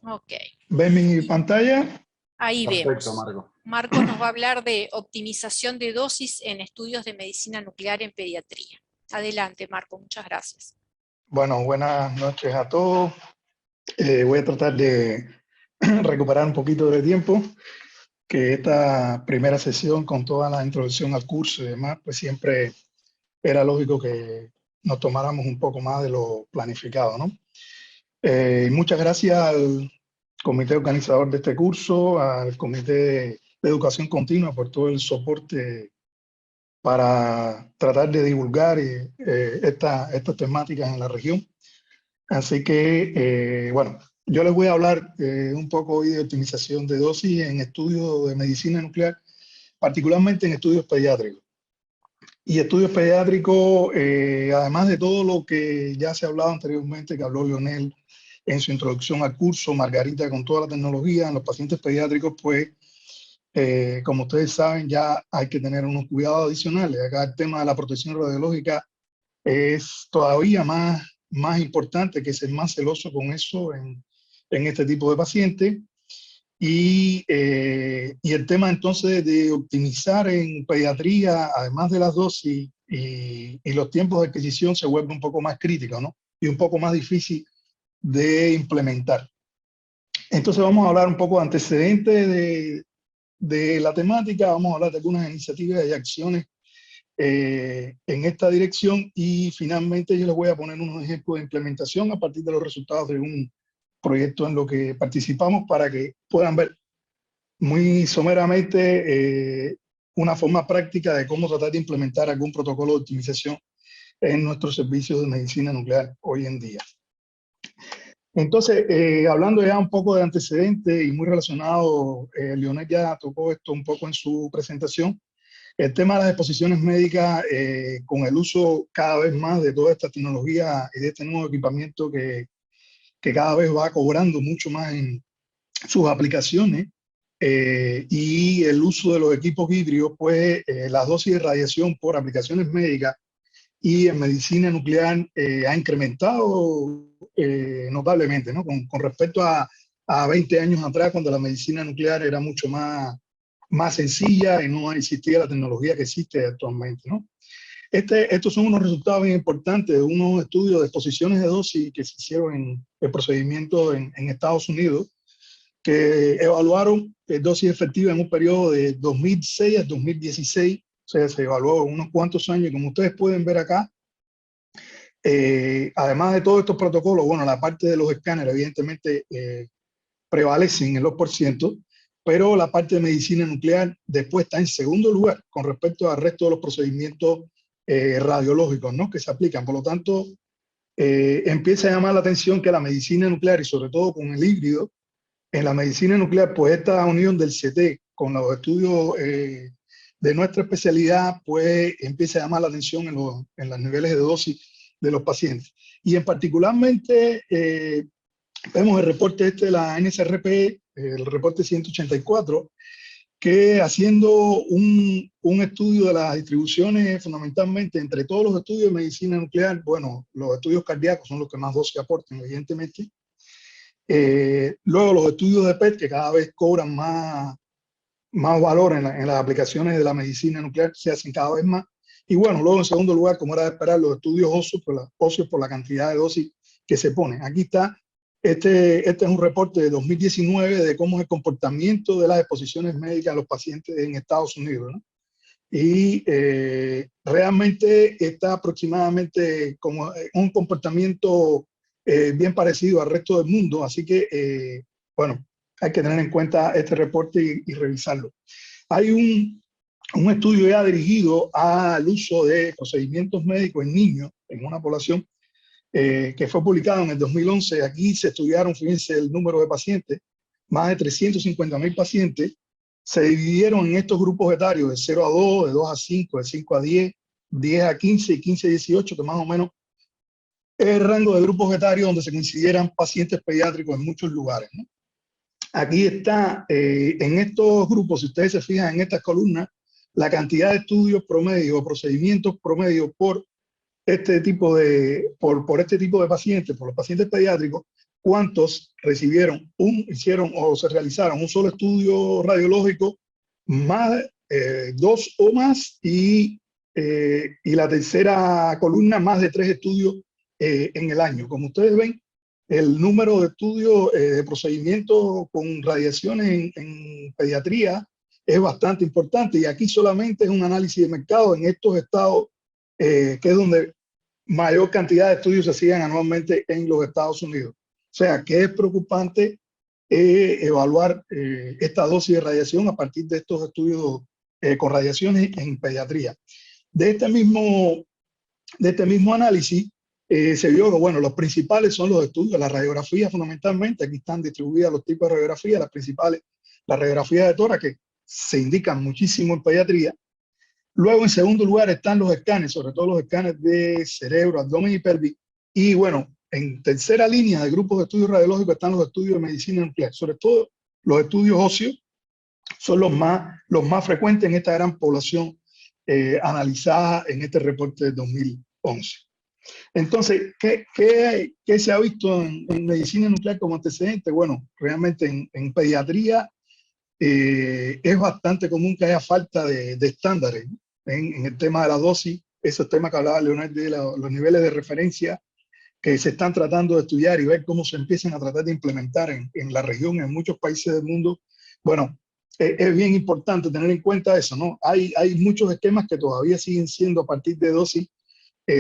Ok, ¿Ve mi pantalla? ahí Perfecto, vemos. Marco. Marcos nos va a hablar de optimización de dosis en estudios de medicina nuclear en pediatría. Adelante, Marco, muchas gracias. Bueno, buenas noches a todos. Voy a tratar de recuperar un poquito de tiempo, que esta primera sesión con toda la introducción al curso y demás, pues siempre era lógico que nos tomáramos un poco más de lo planificado, ¿no? Muchas gracias al comité organizador de este curso, al Comité de Educación Continua por todo el soporte para tratar de divulgar estas temáticas en la región. Así que, bueno, yo les voy a hablar un poco hoy de optimización de dosis en estudios de medicina nuclear, particularmente en estudios pediátricos. Y estudios pediátricos, además de todo lo que ya se ha hablado anteriormente, que habló Lionel en su introducción al curso, Margarita con toda la tecnología en los pacientes pediátricos, pues como ustedes saben, ya hay que tener unos cuidados adicionales. Acá el tema de la protección radiológica es todavía más importante, que ser más celoso con eso en este tipo de pacientes. Y el tema entonces de optimizar en pediatría, además de las dosis y los tiempos de adquisición, se vuelve un poco más crítico, ¿no? Y un poco más difícil de implementar. Entonces vamos a hablar un poco de antecedentes de la temática, vamos a hablar de algunas iniciativas y acciones en esta dirección, y finalmente yo les voy a poner unos ejemplos de implementación a partir de los resultados de un proyecto en lo que participamos, para que puedan ver muy someramente una forma práctica de cómo tratar de implementar algún protocolo de optimización en nuestros servicios de medicina nuclear hoy en día. Entonces, hablando ya un poco de antecedentes y muy relacionado, Lionel ya tocó esto un poco en su presentación, el tema de las exposiciones médicas con el uso cada vez más de toda esta tecnología y de este nuevo equipamiento que cada vez va cobrando mucho más en sus aplicaciones, y el uso de los equipos híbridos, pues las dosis de radiación por aplicaciones médicas y en medicina nuclear ha incrementado notablemente, ¿no? Con respecto a 20 años atrás, cuando la medicina nuclear era mucho más sencilla y no existía la tecnología que existe actualmente, ¿no? Estos son unos resultados bien importantes de unos estudios de exposiciones de dosis que se hicieron en el procedimiento en Estados Unidos, que evaluaron dosis efectiva en un periodo de 2006 a 2016. O sea, se evaluó unos cuantos años. Como ustedes pueden ver acá, además de todos estos protocolos, bueno, la parte de los escáneres evidentemente prevalecen en los porcientos, pero la parte de medicina nuclear después está en segundo lugar con respecto al resto de los procedimientos radiológicos, ¿no?, que se aplican. Por lo tanto, empieza a llamar la atención que la medicina nuclear, y sobre todo con el híbrido, en la medicina nuclear, pues esta unión del CT con los estudios de nuestra especialidad, pues empieza a llamar la atención en los niveles de dosis de los pacientes. Y en particularmente, vemos el reporte de la NSRP, el reporte 184, que haciendo un estudio de las distribuciones fundamentalmente entre todos los estudios de medicina nuclear, bueno, los estudios cardíacos son los que más dosis aportan, evidentemente. Luego los estudios de PET, que cada vez cobran más valor en las aplicaciones de la medicina nuclear, se hacen cada vez más. Y bueno, luego en segundo lugar, como era de esperar, los estudios óseos por la cantidad de dosis que se ponen. Aquí está, este es un reporte de 2019 de cómo es el comportamiento de las exposiciones médicas a los pacientes en Estados Unidos, ¿no? Y realmente está aproximadamente como un comportamiento bien parecido al resto del mundo. Así que, bueno, hay que tener en cuenta este reporte y revisarlo. Hay un estudio ya dirigido al uso de procedimientos médicos en niños, en una población, que fue publicado en el 2011. Aquí se estudiaron, fíjense, el número de pacientes, más de 350.000 pacientes. Se dividieron en estos grupos etarios de 0 a 2, de 2 a 5, de 5 a 10, 10 a 15 y 15 a 18, que más o menos es el rango de grupos etarios donde se consideran pacientes pediátricos en muchos lugares, ¿no? Aquí está, en estos grupos, si ustedes se fijan en estas columnas, la cantidad de estudios promedio o procedimientos promedio por este tipo de pacientes, por los pacientes pediátricos, cuántos hicieron o se realizaron un solo estudio radiológico, más 2 o más, y la tercera columna, más de 3 estudios en el año. Como ustedes ven, el número de estudios de procedimientos con radiaciones en pediatría es bastante importante, y aquí solamente es un análisis de mercado en estos estados, que es donde mayor cantidad de estudios se hacían anualmente en los Estados Unidos. O sea, que es preocupante evaluar esta dosis de radiación a partir de estos estudios con radiaciones en pediatría. De este mismo análisis se vio que, bueno, los principales son los estudios, la radiografía fundamentalmente. Aquí están distribuidas los tipos de radiografía, las principales, la radiografía de tórax, que se indican muchísimo en pediatría. Luego, en segundo lugar, están los escáneres, sobre todo los escáneres de cerebro, abdomen y pelvis. Y bueno, en tercera línea de grupos de estudios radiológicos están los estudios de medicina nuclear. Sobre todo los estudios óseos son los más frecuentes en esta gran población analizada en este reporte de 2011. Entonces, ¿qué se ha visto en medicina nuclear como antecedente? Bueno, realmente en pediatría es bastante común que haya falta de estándares, ¿no? En el tema de la dosis, esos temas que hablaba Leonel de los niveles de referencia que se están tratando de estudiar y ver cómo se empiezan a tratar de implementar en la región, en muchos países del mundo. Bueno, es bien importante tener en cuenta eso, ¿no? Hay muchos esquemas que todavía siguen siendo a partir de dosis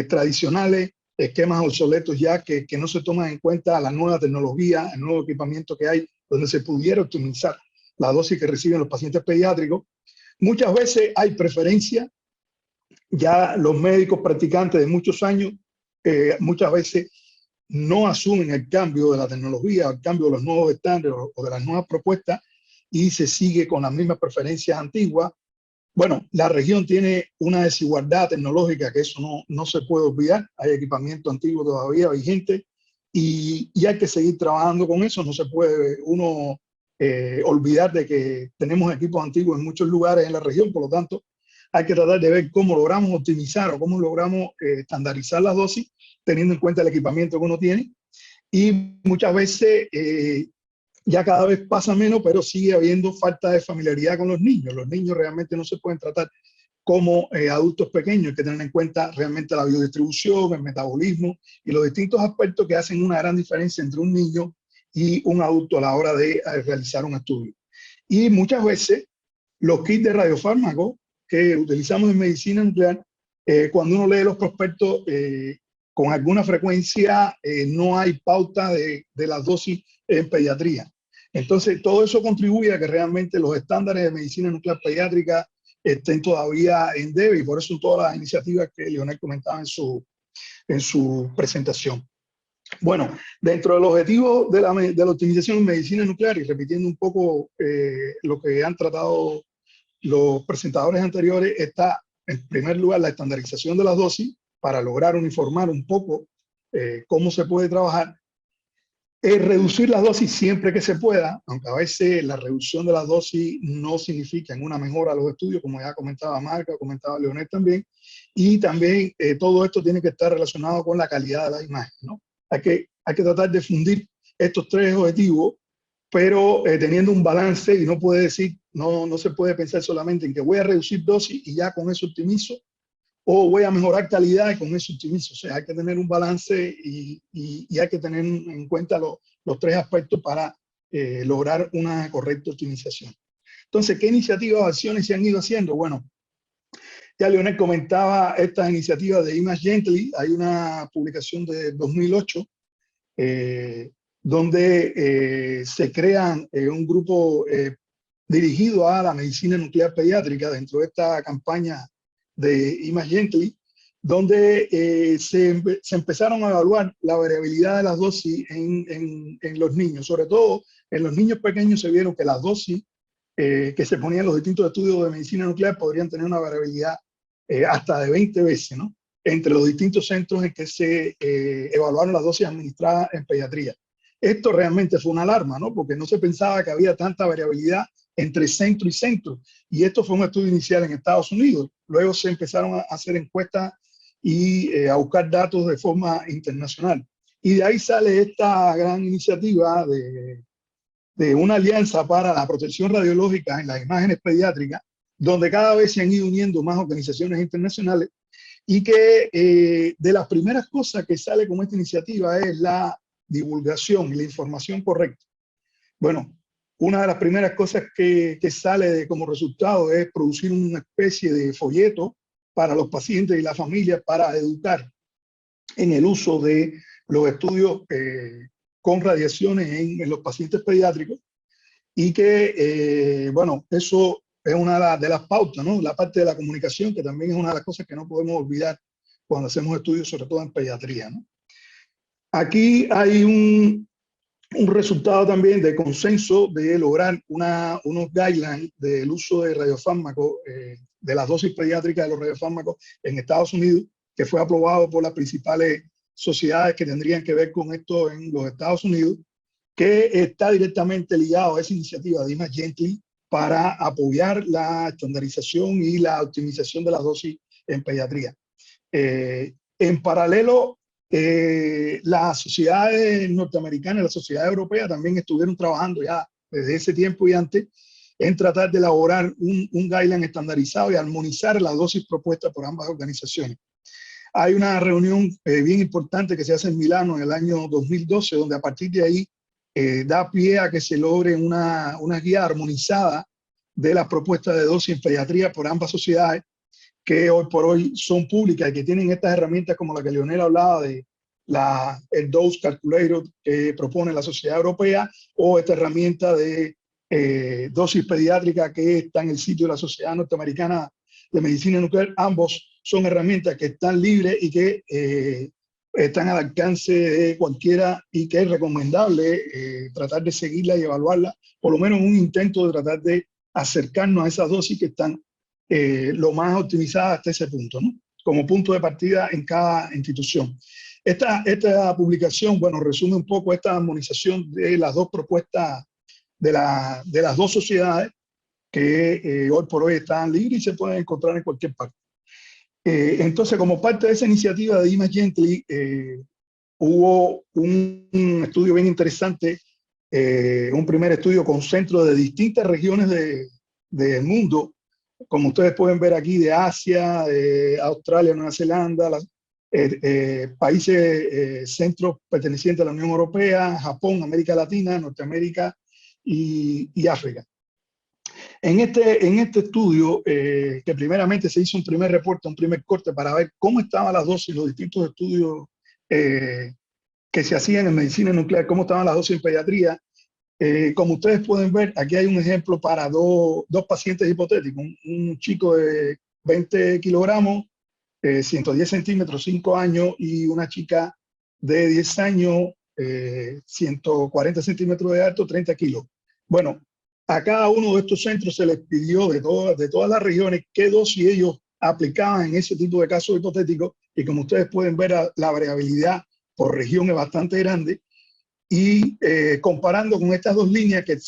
tradicionales, esquemas obsoletos ya que no se toman en cuenta la nueva tecnología, el nuevo equipamiento que hay, donde se pudiera optimizar la dosis que reciben los pacientes pediátricos. Muchas veces hay preferencia, ya los médicos practicantes de muchos años muchas veces no asumen el cambio de la tecnología, el cambio de los nuevos estándares o de las nuevas propuestas, y se sigue con las mismas preferencias antiguas. Bueno, la región tiene una desigualdad tecnológica que eso no se puede olvidar. Hay equipamiento antiguo todavía vigente y hay que seguir trabajando con eso. No se puede uno olvidar de que tenemos equipos antiguos en muchos lugares en la región. Por lo tanto, hay que tratar de ver cómo logramos optimizar o cómo logramos estandarizar las dosis teniendo en cuenta el equipamiento que uno tiene. Y muchas veces ya cada vez pasa menos, pero sigue habiendo falta de familiaridad con los niños. Los niños realmente no se pueden tratar como adultos pequeños. Hay que tener en cuenta realmente la biodistribución, el metabolismo y los distintos aspectos que hacen una gran diferencia entre un niño y un adulto a la hora de realizar un estudio. Y muchas veces los kits de radiofármacos que utilizamos en medicina nuclear, cuando uno lee los prospectos con alguna frecuencia, no hay pauta de las dosis en pediatría. Entonces, todo eso contribuye a que realmente los estándares de medicina nuclear pediátrica estén todavía en debe, y por eso todas las iniciativas que Leonel comentaba en su presentación. Bueno, dentro del objetivo de la optimización en medicina nuclear, y repitiendo un poco lo que han tratado los presentadores anteriores, está en primer lugar la estandarización de las dosis para lograr uniformar un poco cómo se puede trabajar. Reducir las dosis siempre que se pueda, aunque a veces la reducción de las dosis no significa en una mejora de los estudios, como ya comentaba Marca, comentaba Leonel también, y también todo esto tiene que estar relacionado con la calidad de la imagen, ¿no? Hay que tratar de fundir estos 3 objetivos, pero teniendo un balance, y no se puede pensar solamente en que voy a reducir dosis y ya con eso optimizo, o voy a mejorar calidad y con eso optimizo. O sea, hay que tener un balance y hay que tener en cuenta los 3 aspectos para lograr una correcta optimización. Entonces, ¿qué iniciativas o acciones se han ido haciendo? Bueno, ya Leonel comentaba estas iniciativas de Image Gently. Hay una publicación de 2008 donde se crean un grupo dirigido a la medicina nuclear pediátrica dentro de esta campaña de Image Gently, donde se empezaron a evaluar la variabilidad de las dosis en los niños. Sobre todo en los niños pequeños se vieron que las dosis que se ponían en los distintos estudios de medicina nuclear podrían tener una variabilidad hasta de 20 veces, ¿no?, entre los distintos centros en que se evaluaron las dosis administradas en pediatría. Esto realmente fue una alarma, ¿no?, porque no se pensaba que había tanta variabilidad entre centro y centro. Y esto fue un estudio inicial en Estados Unidos. Luego se empezaron a hacer encuestas y a buscar datos de forma internacional. Y de ahí sale esta gran iniciativa de una alianza para la protección radiológica en las imágenes pediátricas, donde cada vez se han ido uniendo más organizaciones internacionales y que de las primeras cosas que sale con esta iniciativa es la divulgación y la información correcta. Bueno, una de las primeras cosas que sale como resultado es producir una especie de folleto para los pacientes y las familias para educar en el uso de los estudios con radiaciones en los pacientes pediátricos y que, bueno, eso es una de las pautas, ¿no? La parte de la comunicación, que también es una de las cosas que no podemos olvidar cuando hacemos estudios, sobre todo en pediatría, ¿no? Aquí hay un resultado también de consenso de lograr unos guidelines del uso de radiofármacos, de las dosis pediátricas de los radiofármacos en Estados Unidos, que fue aprobado por las principales sociedades que tendrían que ver con esto en los Estados Unidos, que está directamente ligado a esa iniciativa de Image para apoyar la estandarización y la optimización de las dosis en pediatría. En paralelo, las sociedades norteamericanas y las sociedades europeas también estuvieron trabajando ya desde ese tiempo y antes en tratar de elaborar un guideline estandarizado y armonizar las dosis propuestas por ambas organizaciones. Hay una reunión bien importante que se hace en Milano en el año 2012, donde a partir de ahí da pie a que se logre una guía armonizada de las propuestas de dosis en pediatría por ambas sociedades, que hoy por hoy son públicas y que tienen estas herramientas como la que Leonel hablaba de el Dose Calculator que propone la Sociedad Europea, o esta herramienta de dosis pediátrica que está en el sitio de la Sociedad Norteamericana de Medicina Nuclear. Ambos son herramientas que están libres y que están al alcance de cualquiera, y que es recomendable tratar de seguirla y evaluarla, por lo menos un intento de tratar de acercarnos a esas dosis que están lo más optimizadas hasta ese punto, ¿no? Como punto de partida en cada institución. Esta publicación, bueno, resume un poco esta armonización de las dos propuestas de las dos sociedades que hoy por hoy están libres y se pueden encontrar en cualquier parte. Entonces, como parte de esa iniciativa de Image hubo un estudio bien interesante, un primer estudio con centros de distintas regiones del mundo, como ustedes pueden ver aquí, de Asia, de Australia, Nueva Zelanda, países centros pertenecientes a la Unión Europea, Japón, América Latina, Norteamérica y África. En este estudio, que primeramente se hizo un primer reporte, un primer corte para ver cómo estaban las dosis, los distintos estudios que se hacían en medicina nuclear, cómo estaban las dosis en pediatría. Como ustedes pueden ver, aquí hay un ejemplo para dos pacientes hipotéticos. Un chico de 20 kilogramos, 110 centímetros, 5 años, y una chica de 10 años, 140 centímetros de alto, 30 kilos. Bueno, a cada uno de estos centros se les pidió de todas las regiones qué dosis ellos aplicaban en ese tipo de casos hipotéticos, y como ustedes pueden ver, la variabilidad por región es bastante grande. Y comparando con estas dos líneas que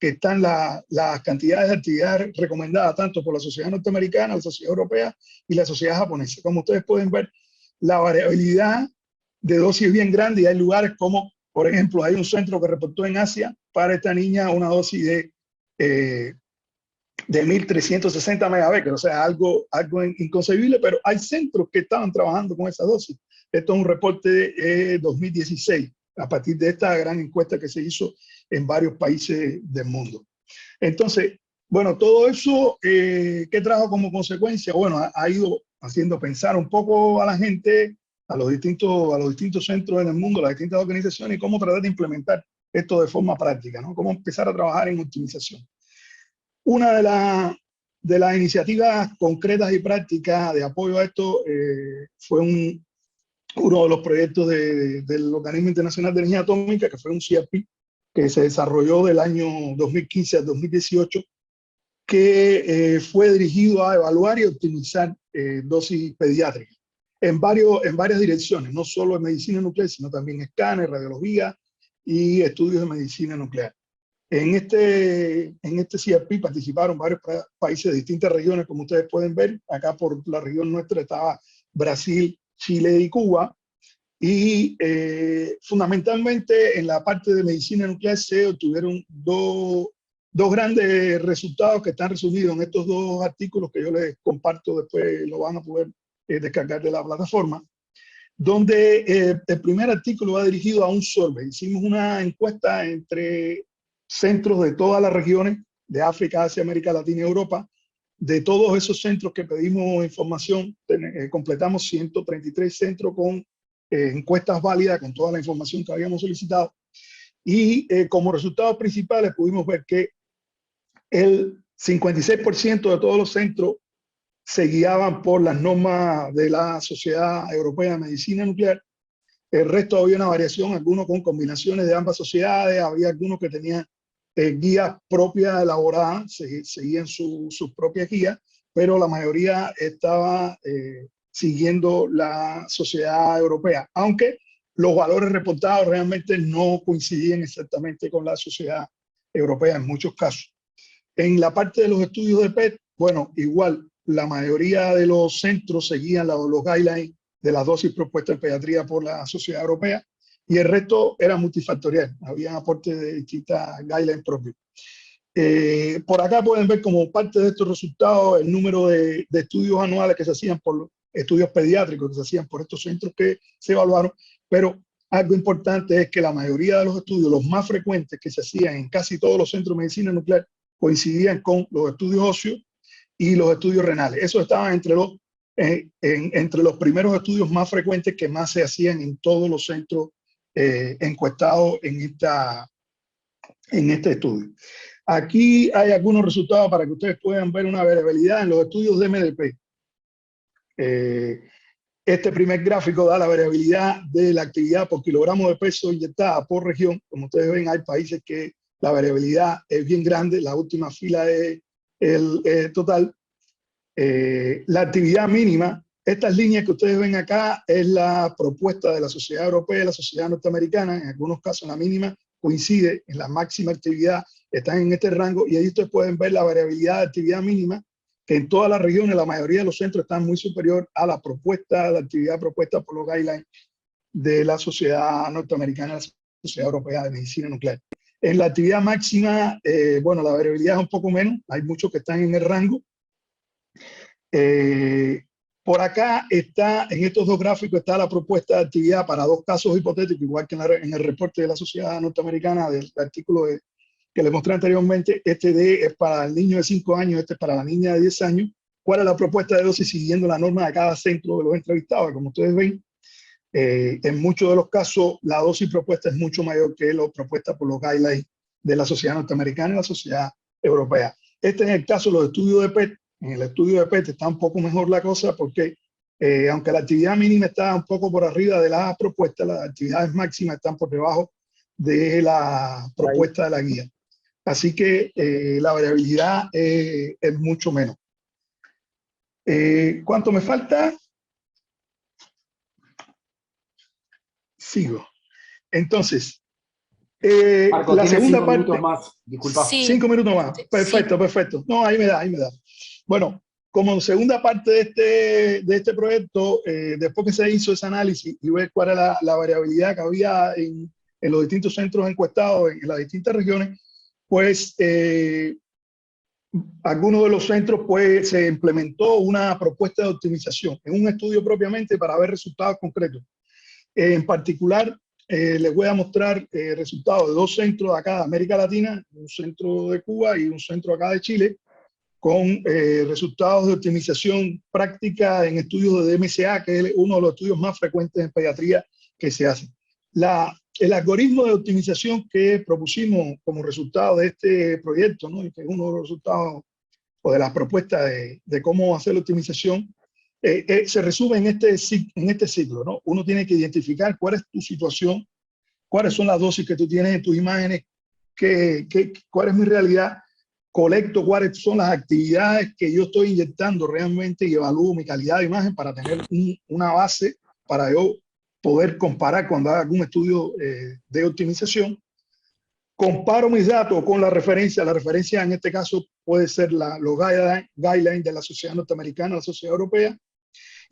están las cantidades de actividad recomendadas tanto por la Sociedad Norteamericana, la Sociedad Europea y la Sociedad Japonesa. Como ustedes pueden ver, la variabilidad de dosis es bien grande, y hay lugares como, por ejemplo, hay un centro que reportó en Asia para esta niña una dosis de 1.360 megabecquerel, o sea, algo inconcebible, pero hay centros que estaban trabajando con esa dosis. Esto es un reporte de 2016. A partir de esta gran encuesta que se hizo en varios países del mundo. Entonces, bueno, todo eso, ¿qué trajo como consecuencia? Bueno, ha ido haciendo pensar un poco a la gente, a los distintos centros en el mundo, las distintas organizaciones, y cómo tratar de implementar esto de forma práctica, ¿no? Cómo empezar a trabajar en optimización. Una de las iniciativas concretas y prácticas de apoyo a esto fue uno de los proyectos del Organismo Internacional de Energía Atómica, que fue un CRP que se desarrolló del año 2015 al 2018, que fue dirigido a evaluar y optimizar dosis pediátricas en varias direcciones, no solo en medicina nuclear, sino también escáner, radiología y estudios de medicina nuclear. En este CRP participaron varios países de distintas regiones, como ustedes pueden ver. Acá por la región nuestra estaba Brasil, Chile y Cuba, Y fundamentalmente en la parte de medicina nuclear se obtuvieron dos grandes resultados que están resumidos en estos dos artículos que yo les comparto, después lo van a poder descargar de la plataforma, donde el primer artículo va dirigido a un survey. Hicimos una encuesta entre centros de todas las regiones de África, Asia, América Latina y Europa. De todos esos centros que pedimos información, completamos 133 centros con encuestas válidas con toda la información que habíamos solicitado. Y como resultados principales pudimos ver que el 56% de todos los centros se guiaban por las normas de la Sociedad Europea de Medicina Nuclear. El resto había una variación, algunos con combinaciones de ambas sociedades, había algunos que tenían guías propias elaboradas, seguían sus propias guías, pero la mayoría estaba siguiendo la Sociedad Europea, aunque los valores reportados realmente no coincidían exactamente con la Sociedad Europea en muchos casos. En la parte de los estudios de PET, bueno, igual, la mayoría de los centros seguían los guidelines de las dosis propuestas en pediatría por la Sociedad Europea, y el resto era multifactorial, había aportes de distintas guidelines propios. Por acá pueden ver como parte de estos resultados el número de estudios anuales que se hacían por estudios pediátricos que se hacían por estos centros que se evaluaron, pero algo importante es que la mayoría de los estudios, los más frecuentes que se hacían en casi todos los centros de medicina nuclear, coincidían con los estudios óseos y los estudios renales. Eso estaba entre los primeros estudios más frecuentes que más se hacían en todos los centros encuestados en este estudio. Aquí hay algunos resultados para que ustedes puedan ver una variabilidad en los estudios de MDP. Este primer gráfico da la variabilidad de la actividad por kilogramo de peso inyectada por región. Como ustedes ven, hay países que la variabilidad es bien grande. La última fila es el total. La actividad mínima, estas líneas que ustedes ven acá, es la propuesta de la Sociedad Europea y la Sociedad Norteamericana. En algunos casos la mínima coincide, en la máxima actividad están en este rango, y ahí ustedes pueden ver la variabilidad de actividad mínima, que en todas las regiones, la mayoría de los centros están muy superior a la propuesta, la actividad propuesta por los guidelines de la Sociedad Norteamericana y la Sociedad Europea de Medicina Nuclear. En la actividad máxima, bueno, la variabilidad es un poco menos, hay muchos que están en el rango. Por acá está, en estos dos gráficos está la propuesta de actividad para dos casos hipotéticos, igual que en el reporte de la Sociedad Norteamericana del artículo que les mostré anteriormente. Este es para el niño de 5 años, este es para la niña de 10 años. ¿Cuál es la propuesta de dosis siguiendo la norma de cada centro de los entrevistados? Como ustedes ven, en muchos de los casos la dosis propuesta es mucho mayor que la propuesta por los guidelines de la Sociedad Norteamericana y la Sociedad Europea. Este es el caso de los estudios de PET. En el estudio de PET está un poco mejor la cosa porque aunque la actividad mínima está un poco por arriba de las propuestas, las actividades máximas están por debajo de la propuesta de la guía. Así que la variabilidad es mucho menos. ¿Cuánto me falta? Sigo. Entonces, Marco, la segunda 5 parte... minutos más, disculpa. Sí. 5 minutos más. Perfecto, Sí. perfecto. No, ahí me da. Bueno, como segunda parte de este proyecto, después que se hizo ese análisis y ver cuál era la variabilidad que había en los distintos centros encuestados en las distintas regiones, pues algunos de los centros pues se implementó una propuesta de optimización en un estudio propiamente para ver resultados concretos. En particular, les voy a mostrar resultados de dos centros acá de América Latina, un centro de Cuba y un centro acá de Chile, con resultados de optimización práctica en estudios de DMCA, que es uno de los estudios más frecuentes en pediatría que se hace. El algoritmo de optimización que propusimos como resultado de este proyecto, ¿no? Y que es uno de los resultados o de las propuestas de cómo hacer la optimización, se resume en este ciclo, ¿no? Uno tiene que identificar cuál es tu situación, cuáles son las dosis que tú tienes en tus imágenes, cuál es mi realidad, colecto cuáles son las actividades que yo estoy inyectando realmente y evalúo mi calidad de imagen para tener una base para yo poder comparar cuando haga algún estudio de optimización. Comparo mis datos con la referencia. La referencia en este caso puede ser los guidelines de la Sociedad Norteamericana, la Sociedad Europea.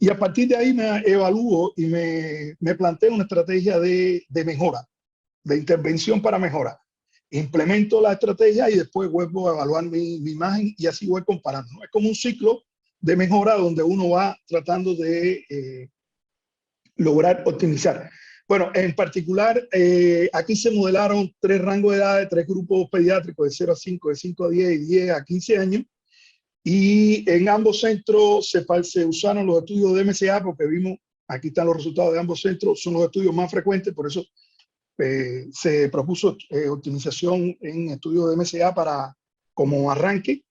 Y a partir de ahí me evalúo y me planteo una estrategia de mejora, de intervención para mejora. Implemento la estrategia y después vuelvo a evaluar mi imagen y así voy comparando. Es como un ciclo de mejora donde uno va tratando de lograr optimizar. Bueno, en particular, aquí se modelaron 3 rangos de edades, 3 grupos pediátricos de 0 a 5, de 5 a 10 y 10 a 15 años. Y en ambos centros se usaron los estudios de MCA porque vimos, aquí están los resultados de ambos centros, son los estudios más frecuentes, por eso se propuso optimización en estudios de MCA como arranque.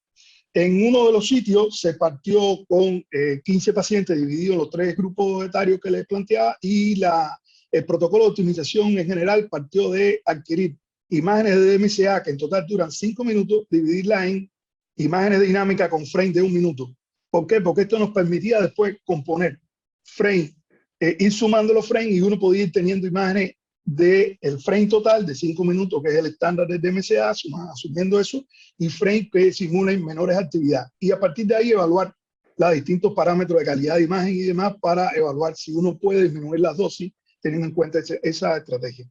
En uno de los sitios se partió con 15 pacientes divididos en los 3 grupos etarios que les planteaba y el protocolo de optimización en general partió de adquirir imágenes de MCA que en total duran 5 minutos, dividirlas en imágenes dinámicas con frame de 1 minuto. ¿Por qué? Porque esto nos permitía después componer frame, ir sumando los frames y uno podía ir teniendo imágenes del frame total de 5 minutos, que es el estándar del DMCA, asumiendo eso, y frame que simulen menores actividades. Y a partir de ahí evaluar los distintos parámetros de calidad de imagen y demás para evaluar si uno puede disminuir las dosis teniendo en cuenta esa estrategia.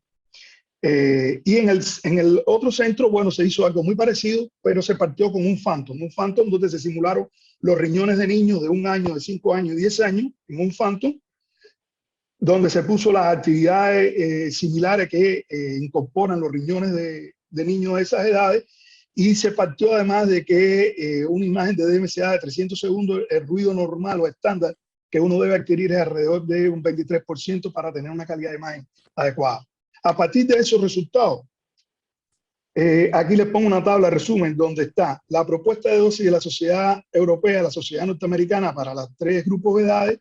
Y en el otro centro, bueno, se hizo algo muy parecido, pero se partió con un Phantom donde se simularon los riñones de niños de 1 año, de 5 años y 10 años, en un Phantom, donde se puso las actividades similares que incorporan los riñones de niños de esas edades, y se partió además de que una imagen de DMCA de 300 segundos, el ruido normal o estándar que uno debe adquirir es alrededor de un 23% para tener una calidad de imagen adecuada. A partir de esos resultados, aquí les pongo una tabla de resumen donde está la propuesta de dosis de la Sociedad Europea, la Sociedad Norteamericana para los 3 grupos de edades,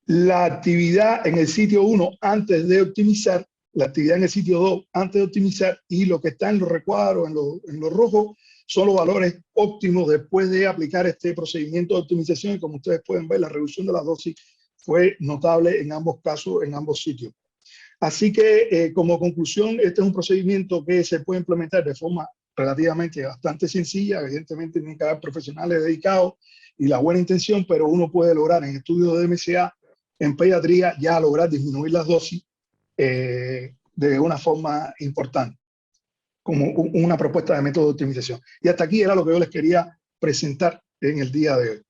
la actividad en el sitio 1 antes de optimizar, la actividad en el sitio 2 antes de optimizar, y lo que está en los recuadros, en los rojos, son los valores óptimos después de aplicar este procedimiento de optimización. Y como ustedes pueden ver, la reducción de la dosis fue notable en ambos casos, en ambos sitios. Así que, como conclusión, este es un procedimiento que se puede implementar de forma relativamente bastante sencilla. Evidentemente, tienen que haber profesionales dedicados y la buena intención, pero uno puede lograr en estudios de MCA, en pediatría, ya lograr disminuir las dosis de una forma importante, como una propuesta de método de optimización. Y hasta aquí era lo que yo les quería presentar en el día de hoy.